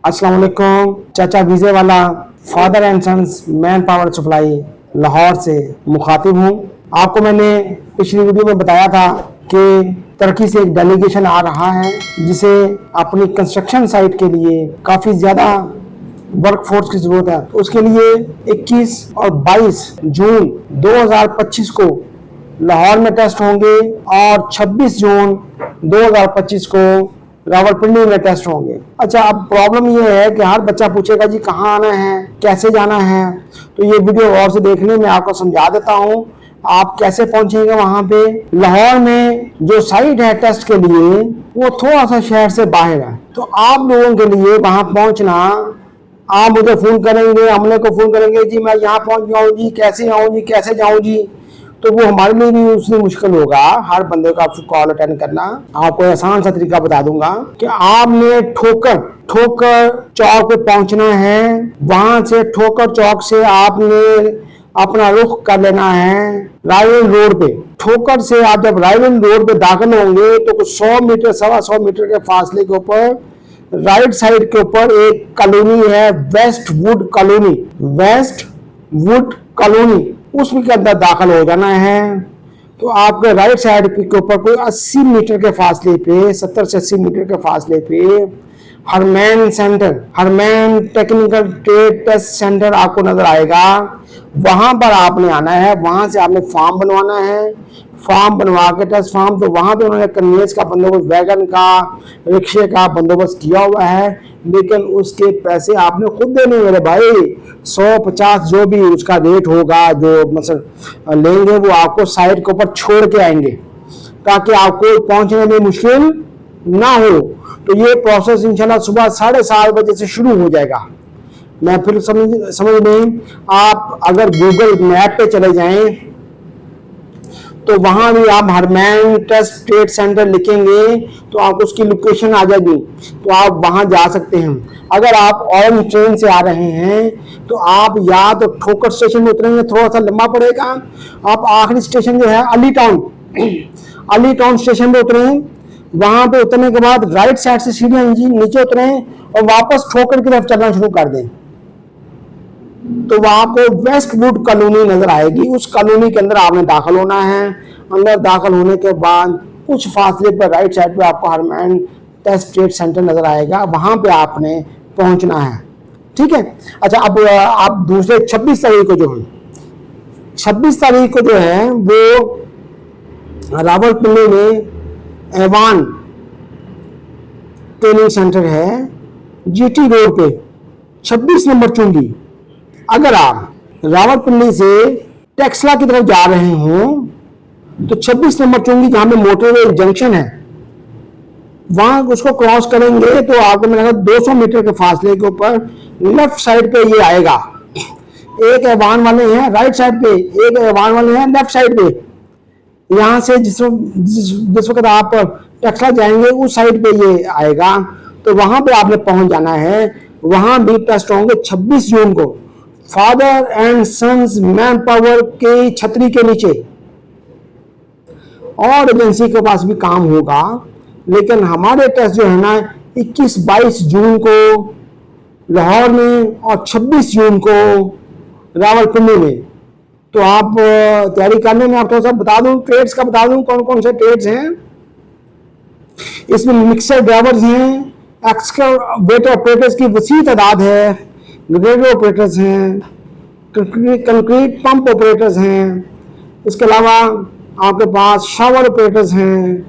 अस्सलाम वालेकुम। चाचा वीज़े वाला father and sons man power supply Lahore से मुखातिब हूँ। आपको मैंने पिछली वीडियो में बताया था कि तुर्की से एक डेलीगेशन आ रहा है जिसे अपनी कंस्ट्रक्शन साइट के लिए काफ़ी ज़्यादा वर्कफोर्स की ज़रूरत है। तो उसके लिए 21 और 22 जून 2025 को लाहौर में टेस्ट होंगे और 26 जून 2025 को रावलपिंडी में टेस्ट होंगे। अच्छा, अब प्रॉब्लम ये है कि हर बच्चा पूछेगा जी कहाँ आना है, कैसे जाना है। तो ये वीडियो गौर से देखने में आपको समझा देता हूँ आप कैसे पहुंचेंगे वहां पे। लाहौर में जो साइट है टेस्ट के लिए वो थोड़ा सा शहर से बाहर है, तो आप लोगों के लिए वहां पहुंचना, आप मुझे फोन करेंगे, हमने को फोन करेंगे जी मैं यहाँ पहुंच जाऊँ जी, कैसे आऊँ जी, कैसे जाऊँ जी, तो वो हमारे लिए भी उसमें मुश्किल होगा हर बंदे का कॉल अटेंड करना। आपको आसान सा तरीका बता दूंगा कि आपने ठोकर चौक पे पहुंचना है। वहां से ठोकर चौक से आपने अपना रुख कर लेना है रायवन रोड पे। ठोकर से आप जब रायवन रोड पे दाखिल होंगे तो कुछ 100 मीटर 125 मीटर के फासले के ऊपर राइट साइड के ऊपर एक कॉलोनी है, वेस्ट वुड कॉलोनी, उसमें के अंदर दाखिल हो जाना है। तो आपके राइट साइड के ऊपर कोई 80 मीटर के फासले पे, 70 से 80 मीटर के फासले पे हरमैन टेक्निकल ट्रेड टेस्ट सेंटर आपको नजर आएगा। वहां पर आपने आना है, वहां से आपने फॉर्म बनवाना है। फॉर्म बनवा के टेस्ट फॉर्म, तो वहां पे उन्होंने कन्वेंस का बंदोबस्त, वैगन का, रिक्शे का बंदोबस्त किया हुआ है, लेकिन उसके पैसे आपने खुद देने मेरे भाई। 150 जो भी उसका रेट होगा, जो मतलब लेंगे वो आपको साइट के ऊपर छोड़ के आएंगे ताकि आपको पहुंचने में मुश्किल ना हो। तो ये प्रोसेस इंशाल्लाह सुबह 7:30 बजे से शुरू हो जाएगा। मैं फिर समझ लें, आप अगर गूगल मैप पे चले जाएं तो वहां भी आप हरमैन टेस्ट ट्रेड सेंटर लिखेंगे तो आपको उसकी लोकेशन आ जाएगी, तो आप वहां जा सकते हैं। अगर आप ऑरेंज ट्रेन से आ रहे हैं तो आप या तो ठोकर स्टेशन में उतरेंगे, थोड़ा सा लंबा पड़ेगा। आप आखिरी स्टेशन जो है अली टाउन स्टेशन पे उतरें। वहां पे उतरने के बाद राइट साइड से सीढ़ियां नीचे उतरें और वापस ठोकर की तरफ चलना शुरू कर दें, तो वहां को वेस्ट वुड कॉलोनी नजर आएगी। उस कॉलोनी के अंदर आपने दाखिल होना है। अंदर दाखिल होने के बाद कुछ फासले पर राइट साइड पे आपको हरमैन टेस्ट ट्रेड सेंटर नजर आएगा, वहां पे आपने पहुंचना है। ठीक है। अच्छा, अब आप दूसरे 26 तारीख को जो है 26 तारीख को जो है वो रावलपिंडी में एवान ट्रेनिंग सेंटर है, जीटी रोड पे 26 नंबर चुंगी। अगर आप रावलपिंडी से टेक्सला की तरफ जा रहे हो तो 26 नंबर चुंगी जहां पे मोटरवे जंक्शन है, वहां उसको क्रॉस करेंगे तो आपको मिलेगा 200 मीटर के फासले के ऊपर लेफ्ट साइड पे ये आएगा। एक एवान वाले हैं राइट साइड पे, एक एवान वाले हैं लेफ्ट साइड पे। यहां से जिस वक्त आप टेक्सला जाएंगे उस साइड पे ये आएगा, तो वहां पे आपने पहुंच जाना है। वहां भी टेस्ट होंगे 26 जून को father and sons man power के छतरी के नीचे। और एजेंसी के पास भी काम होगा, लेकिन हमारे टेस्ट जो है ना 21-22 जून को लाहौर में और 26 जून को रावलपिंडी में। तो आप तैयारी करने में आप थोड़ा सा बता दूं, ट्रेड्स का बता दूं कौन कौन से ट्रेड्स हैं। इसमें मिक्सर ड्राइवर्स हैं, एक्सकवेटर ऑपरेटर्स की वसी तादाद है, ग्रेडर ऑपरेटर्स हैं, कंक्रीट पंप ऑपरेटर्स हैं, इसके अलावा आपके पास शावर ऑपरेटर्स हैं,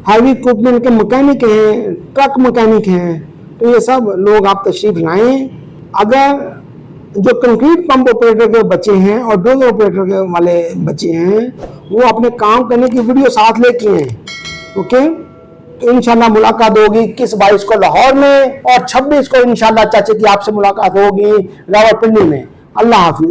हैवी इक्विपमेंट के मैकेनिक हैं, ट्रक मैकेनिक हैं। तो ये सब लोग आप तशरीफ लाएं। अगर जो कंक्रीट पंप ऑपरेटर के बच्चे हैं और डोजर ऑपरेटर के वाले बच्चे हैं वो अपने काम करने की वीडियो साथ लेके हैं, ओके। तो इंशाल्लाह मुलाकात होगी 21-22 को लाहौर में और 26 को इंशाल्लाह चाचा की आपसे मुलाकात होगी रावलपिंडी में। अल्लाह हाफिज।